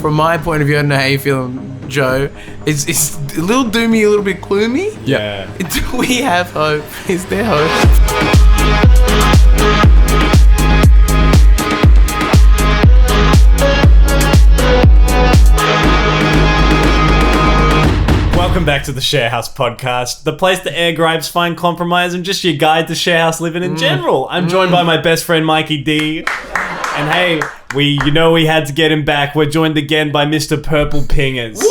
From my point of view, I don't know how you feel, Joe. It's a little doomy, a little bit gloomy. Yeah. Do we have hope? Is there hope? Welcome back to the Sharehouse podcast, the place to air gripes, find compromise, and just your guide to sharehouse living in general. I'm joined by my best friend Mikey D. And hey, we had to get him back. We're joined again by Mr. Purple Pingers. Woo!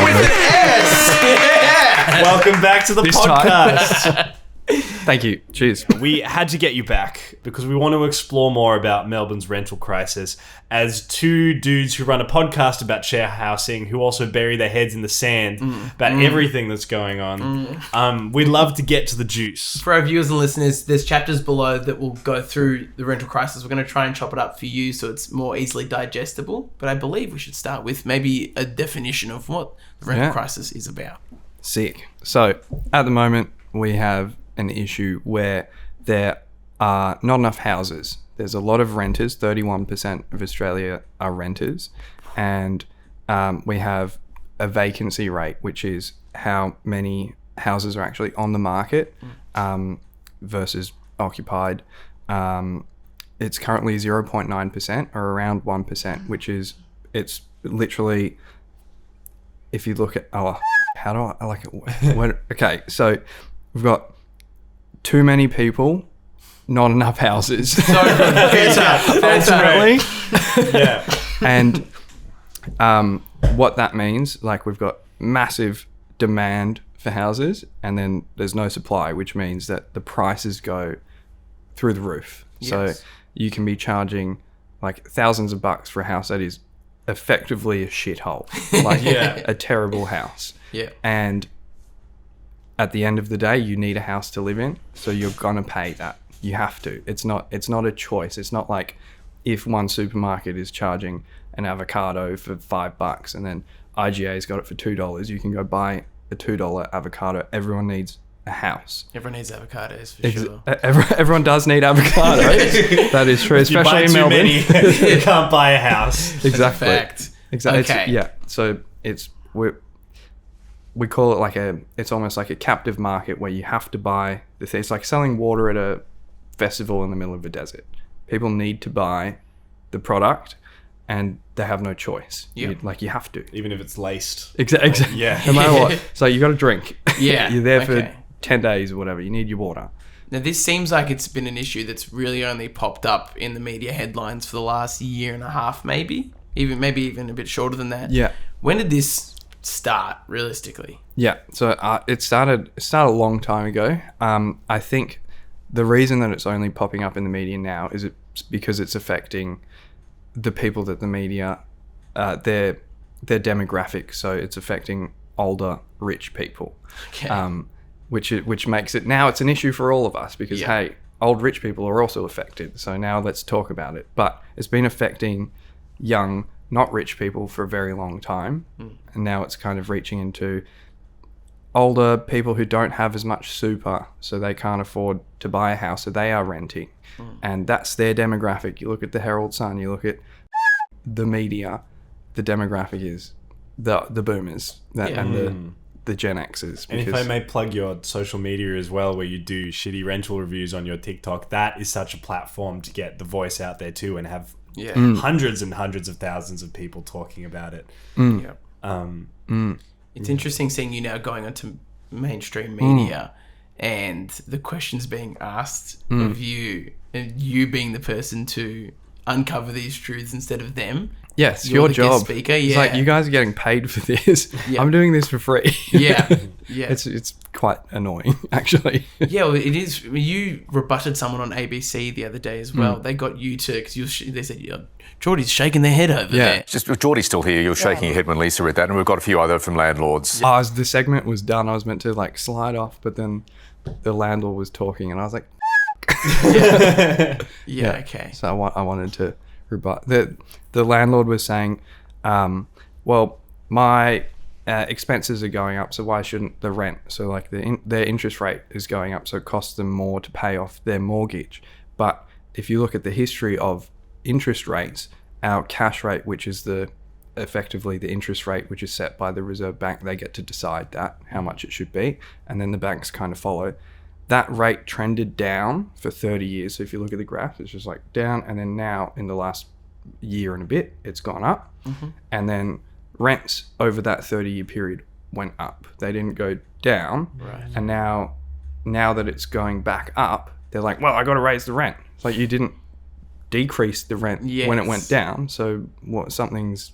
With an S! Yeah! Welcome back to the podcast. Thank you. Cheers. We had to get you back because we want to explore more about Melbourne's rental crisis as two dudes who run a podcast about share housing who also bury their heads in the sand about everything that's going on. We'd love to get to the juice. For our viewers and listeners, there's chapters below that will go through the rental crisis. We're going to try and chop it up for you so it's more easily digestible. But I believe we should start with maybe a definition of what the rental crisis is about. Sick. So, at the moment, we have an issue where there are not enough houses. There's a lot of renters. 31% of Australia are renters, and we have a vacancy rate, which is how many houses are actually on the market versus occupied. It's currently 0.9% or around 1%, which is, it's literally, if you look at, how do I like it? Okay, so we've got too many people, not enough houses. So ultimately, Yeah. and what that means, like, we've got massive demand for houses, and then there's no supply, which means that the prices go through the roof. Yes. So you can be charging like thousands of bucks for a house that is effectively a shithole, like a terrible house. Yeah. And at the end of the day, you need a house to live in, so you're gonna pay that. You have to. It's not a choice. It's not like if one supermarket is charging an avocado for $5 and then IGA's got it for $2, you can go buy a $2 avocado. Everyone needs a house. Everyone needs avocados for sure. Everyone does need avocados. That is true, especially in Melbourne. You can't buy a house. Exactly. Fact. Exactly. Okay. So we call it it's almost like a captive market where you have to buy the thing. It's like selling water at a festival in the middle of a desert. People need to buy the product and they have no choice. Yeah. You have to. Even if it's laced. Exactly. Yeah. No matter what. So you got to drink. Yeah. You're there for 10 days or whatever. You need your water. Now, this seems like it's been an issue that's really only popped up in the media headlines for the last year and a half, maybe even a bit shorter than that. Yeah. When did this start, realistically? Yeah. So it started a long time ago. I think the reason that it's only popping up in the media now is it's because it's affecting the people that the media, their demographic. So it's affecting older, rich people. Okay. Which makes it, now it's an issue for all of us because, hey, old rich people are also affected. So now let's talk about it. But it's been affecting young, not rich people for a very long time. And now it's kind of reaching into older people who don't have as much super, so they can't afford to buy a house, so they are renting. And that's their demographic. You look at the Herald Sun, you look at the media, the demographic is the boomers and the Gen Xers. And if I may plug your social media as well, where you do shitty rental reviews on your TikTok, that is such a platform to get the voice out there too and have hundreds and hundreds of thousands of people talking about it. It's interesting seeing you now going onto mainstream media and the questions being asked of you, and you being the person to uncover these truths instead of them. Yes, You're your the job. guest speaker. It's like, you guys are getting paid for this. I'm doing this for free. Yeah. It's quite annoying, actually. Yeah, well, it is. You rebutted someone on ABC the other day as well. They got you to, because they said, Geordie's shaking their head over there. Just Geordie's still here. You're shaking your head when Lisa read that, and we've got a few other from Landlords. As the segment was done, I was meant to slide off, but then the landlord was talking, and I was like, Okay. So I wanted to rebut. The landlord was saying, well, my expenses are going up, so why shouldn't the rent? So their interest rate is going up, so it costs them more to pay off their mortgage. But if you look at the history of interest rates, our cash rate, which is the effectively the interest rate, which is set by the Reserve Bank. They get to decide that, how much it should be, and then the banks kind of follow. That rate trended down for 30 years. So if you look at the graph, it's just like down, and then now in the last year and a bit, it's gone up. And then rents over that 30-year period went up. They didn't go down. Right. And now that it's going back up, they're like, well, I got to raise the rent. It's like, you didn't decrease the rent when it went down. So what? Something's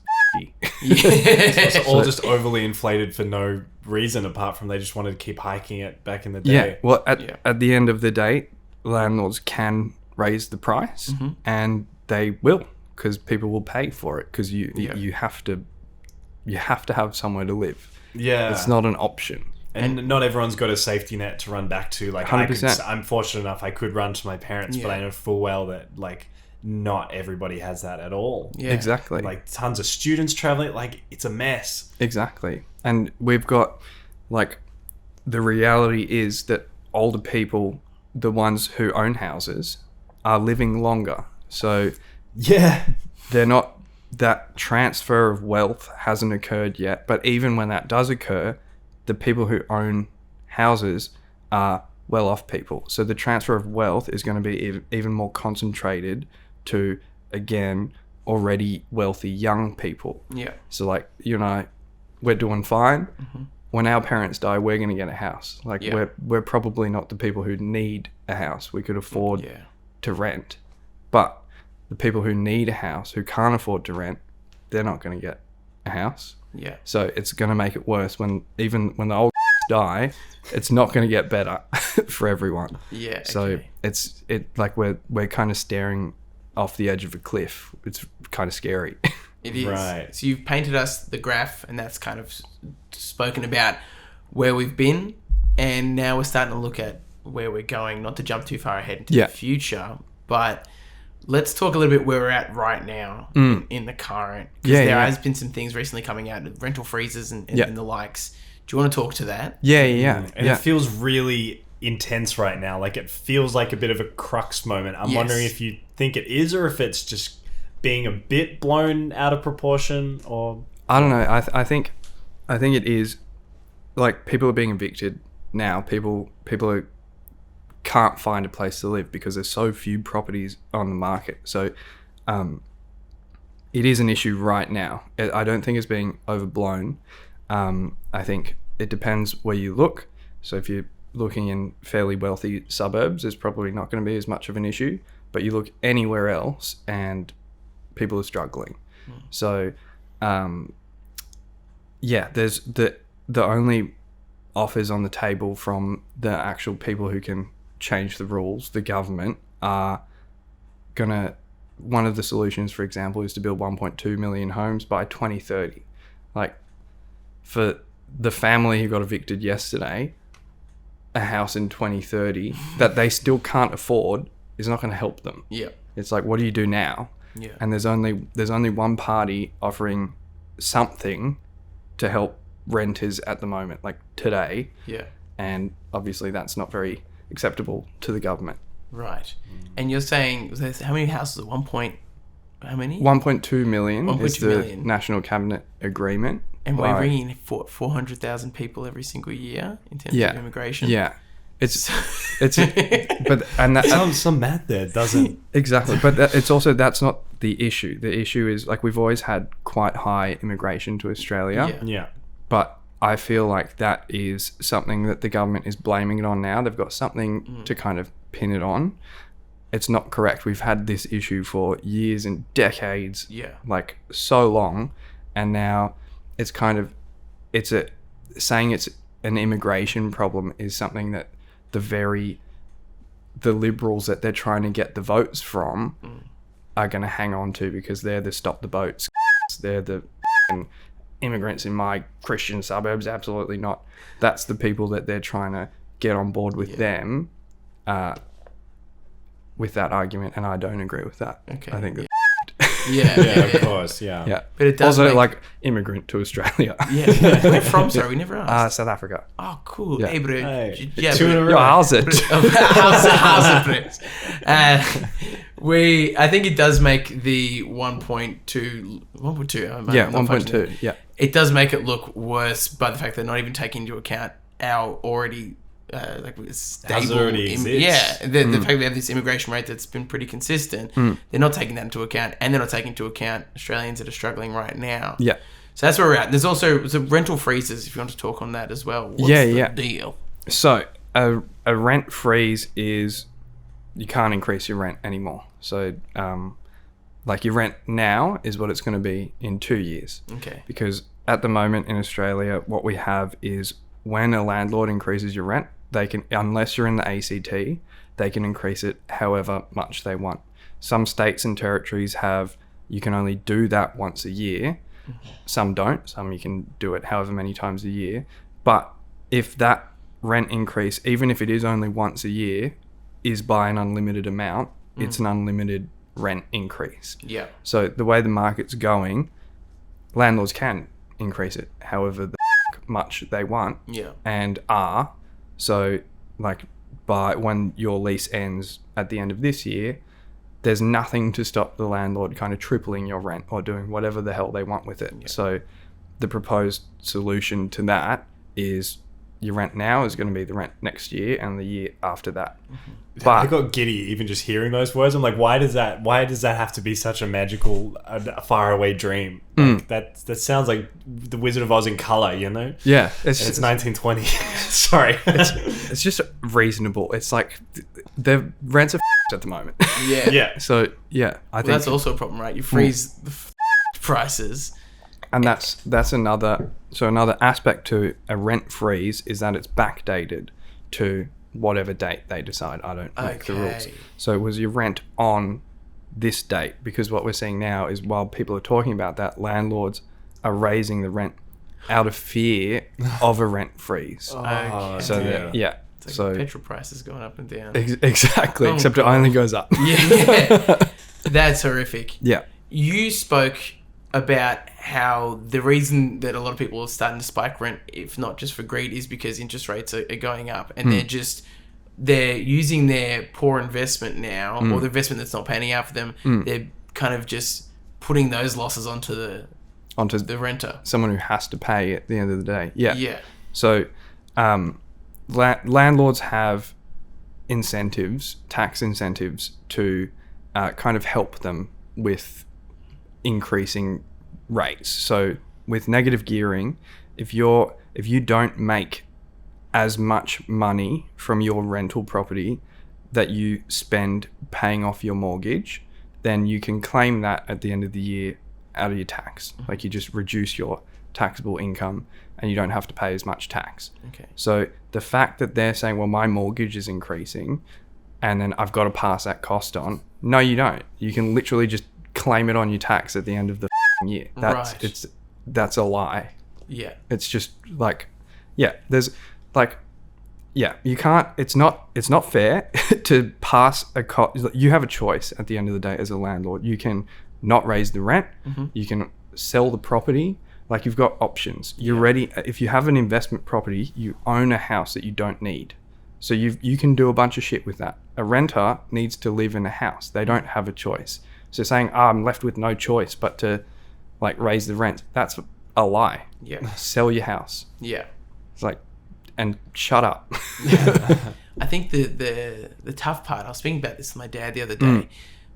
It's all just overly inflated for no reason apart from they just wanted to keep hiking it back in the day. Yeah. Well, at the end of the day, landlords can raise the price, and they will, because people will pay for it, because you have to have somewhere to live. Yeah. It's not an option. And not everyone's got a safety net to run back to. Like, 100%. I'm fortunate enough I could run to my parents, but I know full well that, like, not everybody has that at all. Yeah. Exactly. Like, tons of students traveling. Like, it's a mess. Exactly. And we've got, like, the reality is that older people, the ones who own houses, are living longer. So Yeah. they're not, that transfer of wealth hasn't occurred yet. But even when that does occur, the people who own houses are well-off people. So the transfer of wealth is going to be even more concentrated to, again, already wealthy young people. Yeah. So, like, you and I, we're doing fine. When our parents die, we're going to get a house. Like, we're probably not the people who need a house. We could afford to rent. But the people who need a house, who can't afford to rent, they're not going to get a house. Yeah. So it's going to make it worse when the old die. It's not going to get better for everyone. Yeah. So it's like we're kind of staring off the edge of a cliff. It's kind of scary. It is. Right. So you've painted us the graph, and that's kind of spoken about where we've been, and now we're starting to look at where we're going, not to jump too far ahead into the future, but let's talk a little bit where we're at right now in the current. Because there has been some things recently coming out, rental freezes and the likes. Do you want to talk to that? Yeah. And it feels really intense right now. Like, it feels like a bit of a crux moment. I'm wondering if you think it is, or if it's just being a bit blown out of proportion, or... I don't know. I think it is. Like, people are being evicted now. People can't find a place to live because there's so few properties on the market. So it is an issue right now. I don't think it's being overblown. I think it depends where you look. So if you're looking in fairly wealthy suburbs, it's probably not going to be as much of an issue. But you look anywhere else and people are struggling. So there's the only offers on the table from the actual people who can change the rules, the government, are gonna, one of the solutions, for example, is to build 1.2 million homes by 2030. Like, for the family who got evicted yesterday, a house in 2030 that they still can't afford is not going to help them. Yeah. It's like, what do you do now? Yeah. And there's only one party offering something to help renters at the moment, like today. Yeah. And obviously that's not very acceptable to the government. Right. And you're saying, how many houses at one point? How many? 1.2 million 1.2 is the million. National Cabinet Agreement. And we're bringing in 400,000 people every single year in terms of immigration. Yeah. And that some math there doesn't... Exactly. But it's also, that's not the issue. The issue is, like, we've always had quite high immigration to Australia. Yeah. But I feel like that is something that the government is blaming it on now. They've got something to kind of pin it on. It's not correct. We've had this issue for years and decades. Yeah. Like, so long. And now it's kind of, saying it's an immigration problem is something that the Liberals that they're trying to get the votes from are going to hang on to, because they're the stop the boats. They're the immigrants in my Christian suburbs. Absolutely not. That's the people that they're trying to get on board with them, with that argument, and I don't agree with that. Okay. I think that Yeah, Yeah, of course. Yeah. Yeah. But it does also make- like immigrant to Australia. Yeah. Where from? Sorry, we never asked. South Africa. Oh, cool. Yeah. Hey, bro. Hey, Yeah, two in a bro. row. Yo, how's it? How's it, I think it does make the 1.2. Yeah, 1.2. Yeah. It does make it look worse by the fact they're not even taking into account our already stable. already exists. Yeah, the fact they have this immigration rate that's been pretty consistent. They're not taking that into account, and they're not taking into account Australians that are struggling right now. Yeah. So that's where we're at. There's also the rental freezes. If you want to talk on that as well. What's the deal? So a rent freeze is you can't increase your rent anymore. So like your rent now is what it's going to be in 2 years. Okay. Because at the moment in Australia, what we have is when a landlord increases your rent, they can, unless you're in the ACT, they can increase it however much they want. Some states and territories have, you can only do that once a year. Some don't. Some you can do it however many times a year. But if that rent increase, even if it is only once a year, is by an unlimited amount, it's an unlimited rent increase. Yeah. So the way the market's going, landlords can increase it however much they want. Yeah. And are. So like by when your lease ends at the end of this year, there's nothing to stop the landlord kind of tripling your rent or doing whatever the hell they want with it. Yeah. So the proposed solution to that is your rent now is going to be the rent next year and the year after that. But But I got giddy even just hearing those words. I'm like, why does that have to be such a magical, faraway dream? Like, that sounds like the Wizard of Oz in color, you know? yeah, It's 1920. Sorry. it's just reasonable. It's like the rents are at the moment. Yeah. Yeah. So yeah, I think That's also a problem, right? You freeze the prices. and that's another aspect to a rent freeze is that it's backdated to whatever date they decide. I don't make the rules. Okay. So was your rent on this date? Because what we're seeing now is while people are talking about that, landlords are raising the rent out of fear of a rent freeze. Okay. So dear. yeah. It's like So petrol prices going up and down. exactly, Oh, except God. it only goes up. Yeah. That's horrific. Yeah. You spoke about how the reason that a lot of people are starting to spike rent, if not just for greed, is because interest rates are going up, and they're using their poor investment now, or the investment that's not panning out for them. They're kind of just putting those losses onto the renter. Someone who has to pay at the end of the day. Yeah. Yeah. So landlords have incentives, tax incentives to kind of help them with increasing rates. So with negative gearing, if you don't make as much money from your rental property that you spend paying off your mortgage, then you can claim that at the end of the year out of your tax. Like you just reduce your taxable income and you don't have to pay as much tax. Okay. So the fact that they're saying, well, my mortgage is increasing and then I've got to pass that cost on. No, you don't. You can literally just claim it on your tax at the end of the year. That's a lie. Yeah. It's just like, there's like, you can't, it's not fair to pass a cost. You have a choice at the end of the day as a landlord. You can not raise the rent. You can sell the property. Like you've got options. You're ready. If you have an investment property, you own a house that you don't need. So you can do a bunch of shit with that. A renter needs to live in a house. They don't have a choice. So saying, I'm left with no choice but to like raise the rent, that's a lie. Yeah. Sell your house. Yeah. It's like, and shut up. I think the tough part, I was speaking about this with my dad the other day.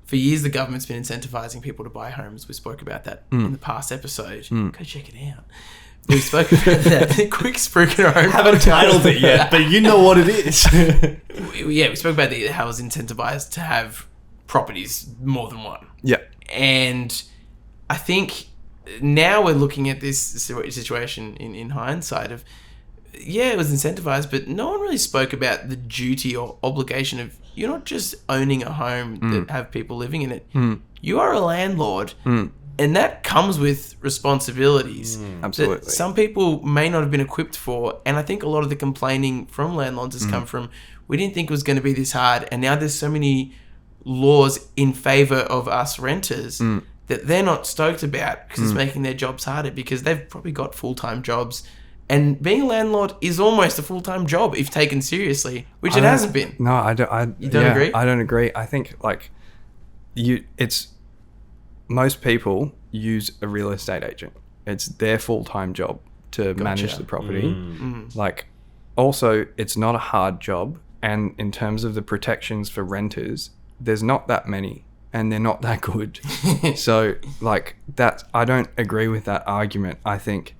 For years, the government's been incentivizing people to buy homes. We spoke about that in the past episode. Go check it out. We spoke about that. Quick Spruiker home. Haven't titled it yet, but you know what it is. We spoke about how it was incentivized to have properties more than one. Yeah. And I think now we're looking at this situation in hindsight of, it was incentivized, but no one really spoke about the duty or obligation of, you're not just owning a home that have people living in it. You are a landlord, and that comes with responsibilities Absolutely. that some people may not have been equipped for. And I think a lot of the complaining from landlords has come from, we didn't think it was going to be this hard, and now there's so many laws in favor of us renters that they're not stoked about because it's making their jobs harder because they've probably got full-time jobs. And being a landlord is almost a full-time job if taken seriously, which it hasn't been. No, I don't. You don't agree? I don't agree. I think most people use a real estate agent. It's their full-time job to manage the property. Like, also, it's not a hard job. And in terms of the protections for renters, there's not that many. And they're not that good. So, like, I don't agree with that argument. I think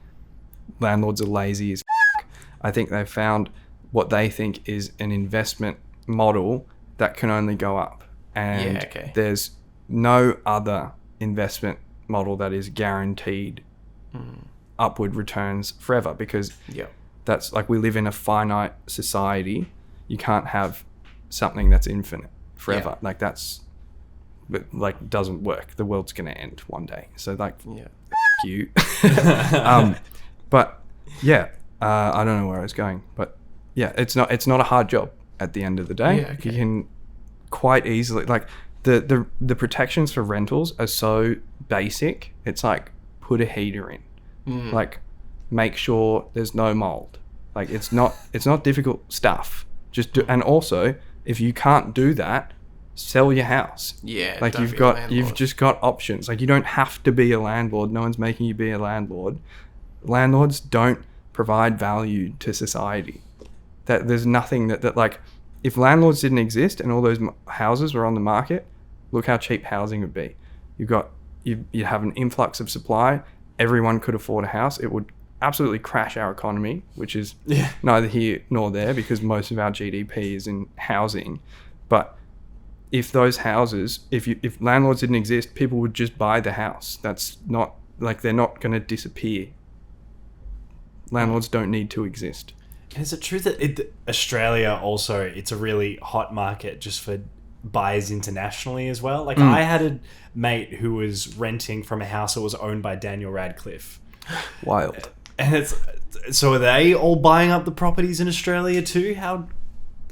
landlords are lazy as f***. I think they've found what they think is an investment model that can only go up. And there's no other investment model that is guaranteed upward returns forever, because that's like, we live in a finite society. You can't have something that's infinite forever. Like, that's... but like, doesn't work. The world's gonna end one day. So like, f*** you. But yeah, I don't know where I was going. But yeah, it's not a hard job at the end of the day. You can quite easily, like, the protections for rentals are so basic. It's like, put a heater in, like, make sure there's no mold. Like, it's not difficult stuff. Just do, and also, if you can't do that, sell your house. Like, you've just got options. Like, you don't have to be a landlord. No one's making you be a landlord. Landlords don't provide value to society. That there's nothing that like, if landlords didn't exist and all those houses were on the market, look how cheap housing would be. You have an influx of supply. Everyone could afford a house. It would absolutely crash our economy, which is neither here nor there, because most of our GDP is in housing. But if those houses, if landlords didn't exist, people would just buy the house. That's not, like, they're not going to disappear. Landlords don't need to exist. And is it true that Australia also, it's a really hot market just for buyers internationally as well? Like, I had a mate who was renting from a house that was owned by Daniel Radcliffe. Wild. And so are they all buying up the properties in Australia too?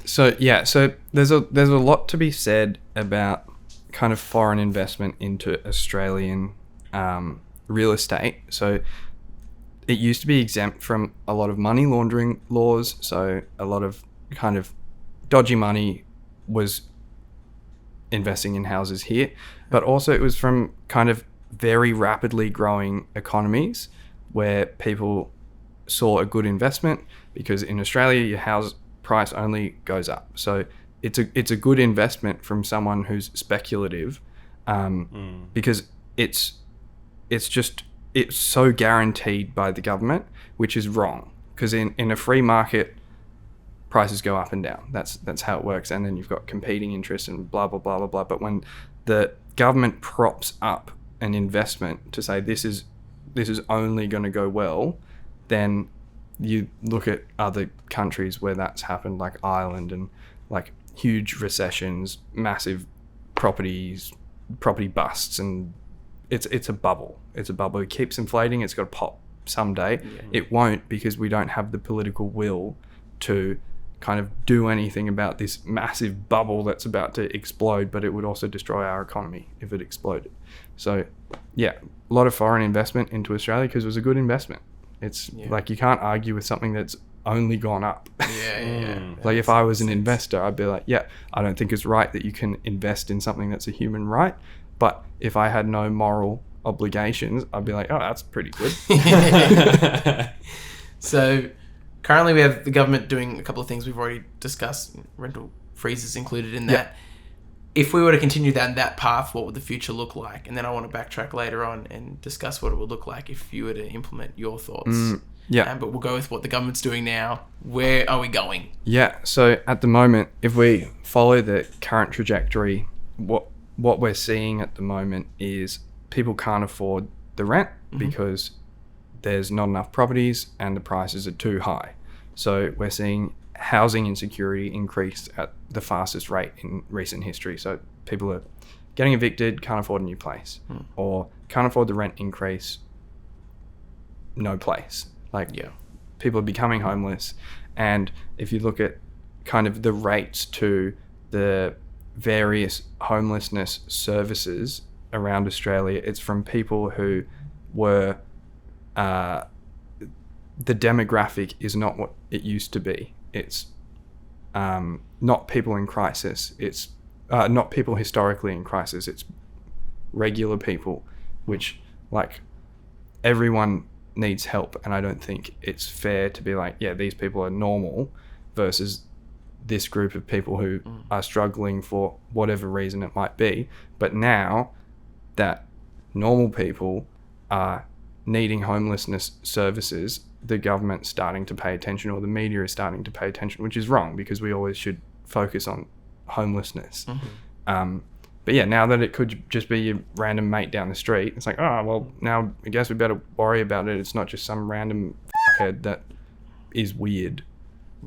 So there's a lot to be said about kind of foreign investment into Australian real estate. So it used to be exempt from a lot of money laundering laws. So a lot of kind of dodgy money was investing in houses here, but also it was from kind of very rapidly growing economies where people saw a good investment, because in Australia your house price only goes up. So it's a good investment from someone who's speculative, because it's so guaranteed by the government, which is wrong, because in a free market, prices go up and down. That's how it works. And then you've got competing interests and blah blah blah blah blah. But when the government props up an investment to say this is only going to go well, then you look at other countries where that's happened, like Ireland, and like huge recessions, massive property busts, and it's a bubble. It's a bubble. It keeps inflating. It's got to pop someday. It won't, because we don't have the political will to kind of do anything about this massive bubble that's about to explode, but it would also destroy our economy if it exploded. So yeah, a lot of foreign investment into Australia because it was a good investment. It's like, you can't argue with something that's only gone up. Like, if I was an investor, I'd be like, I don't think it's right that you can invest in something that's a human right. But if I had no moral obligations, I'd be like, oh, that's pretty good. So currently we have the government doing a couple of things we've already discussed, rental freezes included in that. If we were to continue down that path, what would the future look like? And then I want to backtrack later on and discuss what it would look like if you were to implement your thoughts. But we'll go with what the government's doing now. Where are we going? So at the moment, if we follow the current trajectory, what we're seeing at the moment is people can't afford the rent because there's not enough properties and the prices are too high. So we're seeing housing insecurity increase at the fastest rate in recent history. So people are getting evicted, can't afford a new place, or can't afford the rent increase, no place. People are becoming homeless. And if you look at kind of the rates to the various homelessness services around Australia, it's from people who were the demographic is not what it used to be. It's not people in crisis. It's not people historically in crisis. It's regular people, which like everyone needs help. And I don't think it's fair to be like, yeah, these people are normal versus this group of people who are struggling for whatever reason it might be. But now that normal people are needing homelessness services, the government's starting to pay attention, or the media is starting to pay attention, which is wrong because we always should focus on homelessness. But yeah, now that it could just be your random mate down the street, it's like, oh, well, now I guess we better worry about it. It's not just some random head that is weird.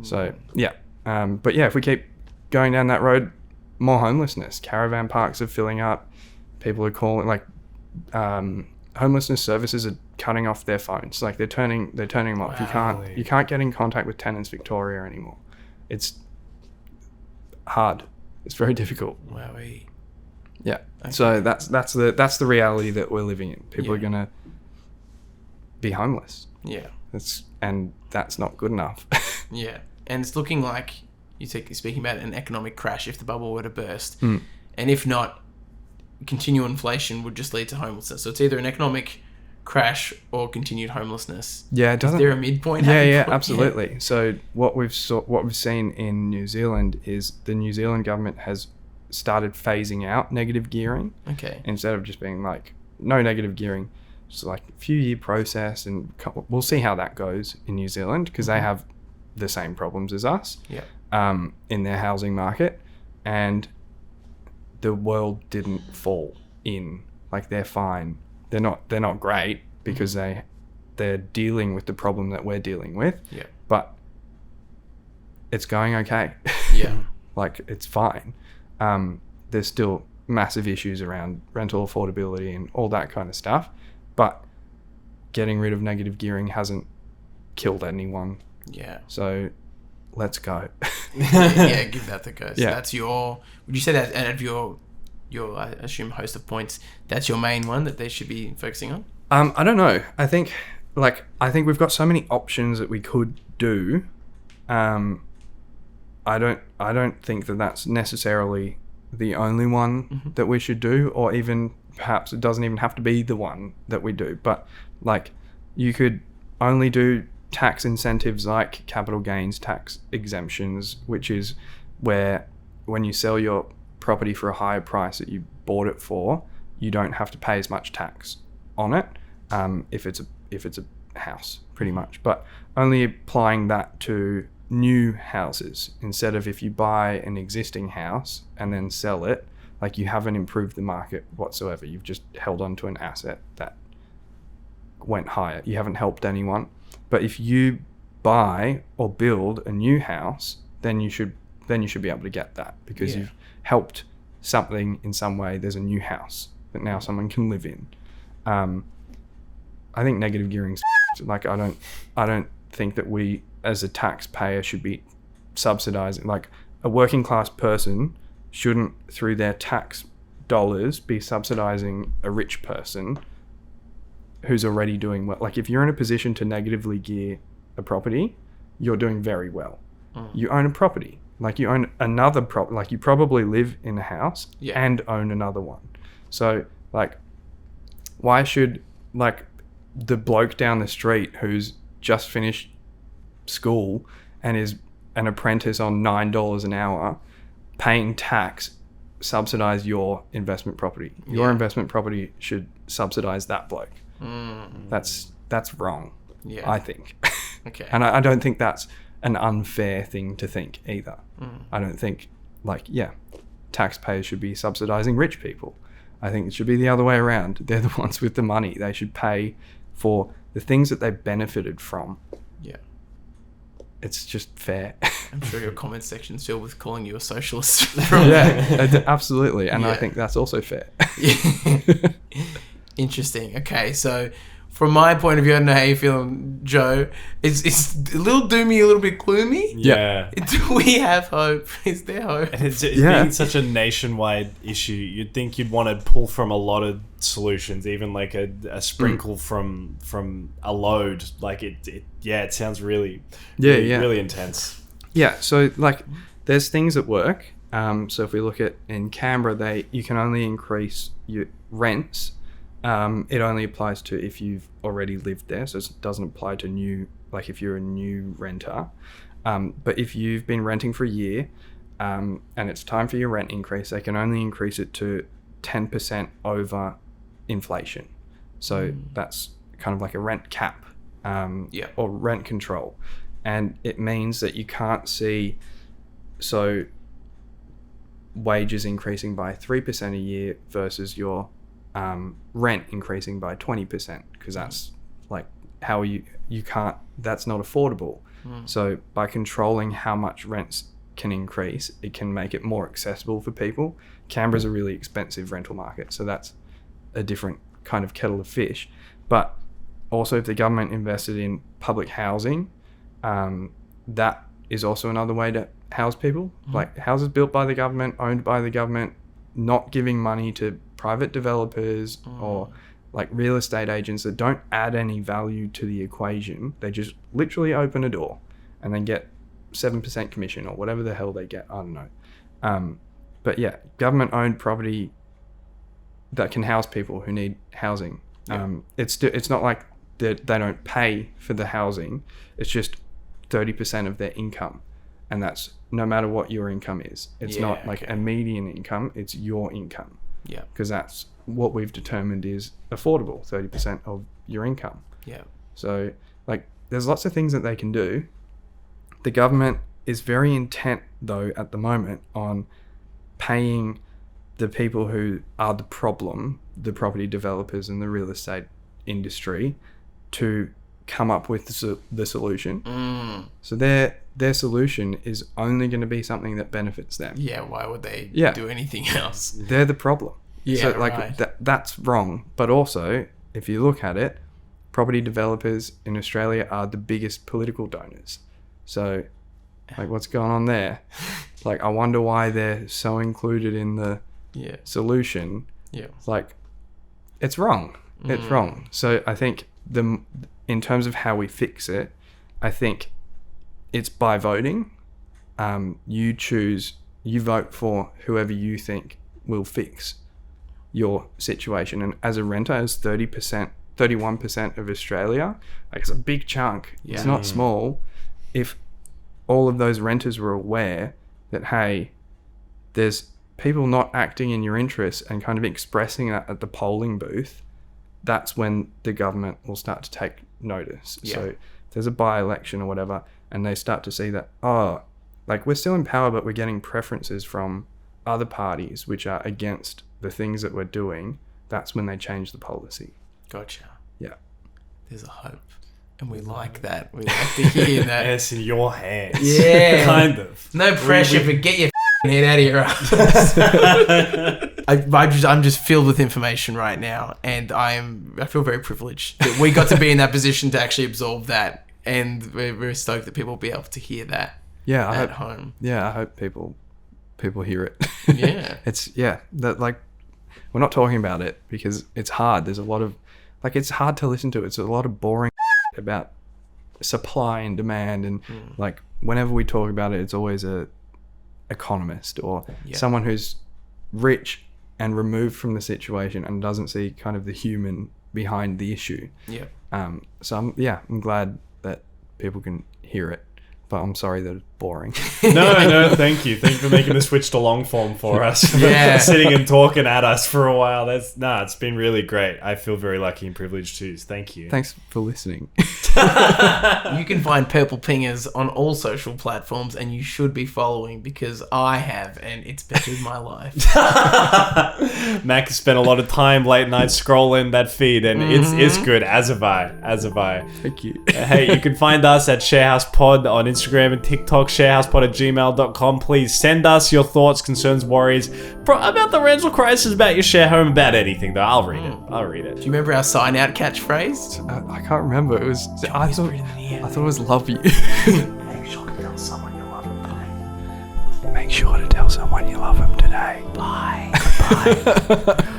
So yeah. But yeah, if we keep going down that road, more homelessness. Caravan parks are filling up. People are calling, like, homelessness services are cutting off their phones. Like they're turning them off. Wow. You can't get in contact with Tenants Victoria anymore. It's hard. It's very difficult. Wowee. Yeah. Okay. So that's the reality that we're living in. People are gonna be homeless. Yeah. That's not good enough. Yeah. And it's looking like you're speaking about an economic crash if the bubble were to burst. Mm. And if not, continual inflation would just lead to homelessness. So it's either an economic crash or continued homelessness. Yeah, it doesn't. Is there a midpoint? Yeah, absolutely. Yeah. So what we've seen in New Zealand is the New Zealand government has started phasing out negative gearing. Okay. Instead of just being like no negative gearing, just like a few year process, and we'll see how that goes in New Zealand because they have the same problems as us. Yeah. In their housing market, and the world didn't fall in. Like they're fine. They're not great because they're dealing with the problem that we're dealing with. Yeah. But it's going okay. Yeah. Like it's fine. There's still massive issues around rental affordability and all that kind of stuff, but getting rid of negative gearing hasn't killed anyone. Yeah. So let's go. Yeah, give that the go. So Yeah. that's would you say that out of your I assume host of points, that's your main one that they should be focusing on? I don't know. I think we've got so many options that we could do. I don't think that that's necessarily the only one that we should do, or even perhaps it doesn't even have to be the one that we do. But like you could only do tax incentives like capital gains tax exemptions, which is where when you sell your property for a higher price that you bought it for, you don't have to pay as much tax on it if it's a house, pretty much. But only applying that to new houses instead of if you buy an existing house and then sell it, like you haven't improved the market whatsoever. You've just held on to an asset that went higher. You haven't helped anyone. But if you buy or build a new house, then you should be able to get that because you've helped something in some way. There's a new house that now someone can live in. I think negative gearing's like I don't think that we as a taxpayer should be subsidizing. Like a working class person shouldn't through their tax dollars be subsidizing a rich person who's already doing well. Like if you're in a position to negatively gear a property, you're doing very well. You own a property. Like you own another property. Like you probably live in a house and own another one. So like why should like the bloke down the street who's just finished school and is an apprentice on $9 an hour paying tax subsidize your investment property? Your investment property should subsidize that bloke. That's wrong. I think. Okay. And I don't think that's an unfair thing to think either. I don't think taxpayers should be subsidizing rich people. I think it should be the other way around. They're the ones with the money. They should pay for the things that they benefited from. Yeah. It's just fair. I'm sure your comment section's filled with calling you a socialist. Absolutely. And I think that's also fair. Interesting. Okay, so from my point of view, I don't know how you feel, Joe. It's a little doomy, a little bit gloomy. Yeah. Do we have hope? Is there hope? And it's being such a nationwide issue, you'd think you'd want to pull from a lot of solutions, even like a sprinkle from a load. Like it sounds really intense. Yeah, so like there's things that work. So if we look at in Canberra, you can only increase your rents. It only applies to if you've already lived there, so it doesn't apply to new, like if you're a new renter. But if you've been renting for a year and it's time for your rent increase, they can only increase it to 10% over inflation. So that's kind of like a rent cap or rent control. And it means that you can't see wages increasing by 3% a year versus your rent increasing by 20%, because that's like how you can't, that's not affordable. So by controlling how much rents can increase, it can make it more accessible for people. Canberra's a really expensive rental market, so that's a different kind of kettle of fish. But also if the government invested in public housing, that is also another way to house people. Like houses built by the government, owned by the government, not giving money to private developers or like real estate agents that don't add any value to the equation. They just literally open a door and then get 7% commission or whatever the hell they get. I don't know. But yeah, government owned property that can house people who need housing. It's not like they don't pay for the housing. It's just 30% of their income. And that's no matter what your income is. It's not like a median income, it's your income. Yeah. Because that's what we've determined is affordable, 30% of your income. Yeah. So like there's lots of things that they can do. The government is very intent though at the moment on paying the people who are the problem, the property developers and the real estate industry, to come up with the solution. So their solution is only going to be something that benefits them. Yeah, why would they do anything else? They're the problem. Yeah, so like right. That's wrong. But also, if you look at it, property developers in Australia are the biggest political donors. So like what's going on there? Like I wonder why they're so included in the solution. Yeah. Like it's wrong. It's wrong. So I think in terms of how we fix it, I think it's by voting. You vote for whoever you think will fix your situation. And as a renter, as 31% of Australia, like it's a big chunk. Yeah. It's not small. If all of those renters were aware that, hey, there's people not acting in your interests and kind of expressing that at the polling booth, that's when the government will start to take notice. Yeah. So if there's a by-election or whatever, and they start to see that, oh, like we're still in power, but we're getting preferences from other parties which are against the things that we're doing, that's when they change the policy. Gotcha. Yeah. There's a hope. And we like that. We like to hear that. It's in your hands. Yeah. Kind of. No pressure, but get your head out of your ass. I'm just filled with information right now, and I feel very privileged that we got to be in that position to actually absorb that, and we're very stoked that people will be able to hear that at home. Yeah, I hope people hear it. Yeah. That like we're not talking about it because it's hard. There's a lot of like it's hard to listen to. It's a lot of boring about supply and demand, and like whenever we talk about it, it's always a economist or someone who's rich and removed from the situation and doesn't see kind of the human behind the issue. Yeah. So I'm glad that people can hear it, but I'm sorry that it's boring. No, thank you. Thank you for making the switch to long form for us. Yeah. Sitting and talking at us for a while. It's been really great. I feel very lucky and privileged too. Thank you. Thanks for listening. You can find Purple Pingers on all social platforms, and you should be following because I have, and it's bettered my life. Mac has spent a lot of time late night scrolling that feed, and it's good, as have I. Thank you. Hey, you can find us at Sharehouse Pod on Instagram and TikTok, sharehousepod@gmail.com. Please send us your thoughts, concerns, worries about the rental crisis, about your share home, about anything, though. I'll read it. Do you remember our sign out catchphrase? I can't remember. It was. I thought it was love you. Make sure to tell someone you love them today. Make sure to tell someone you love them today. Bye. Bye.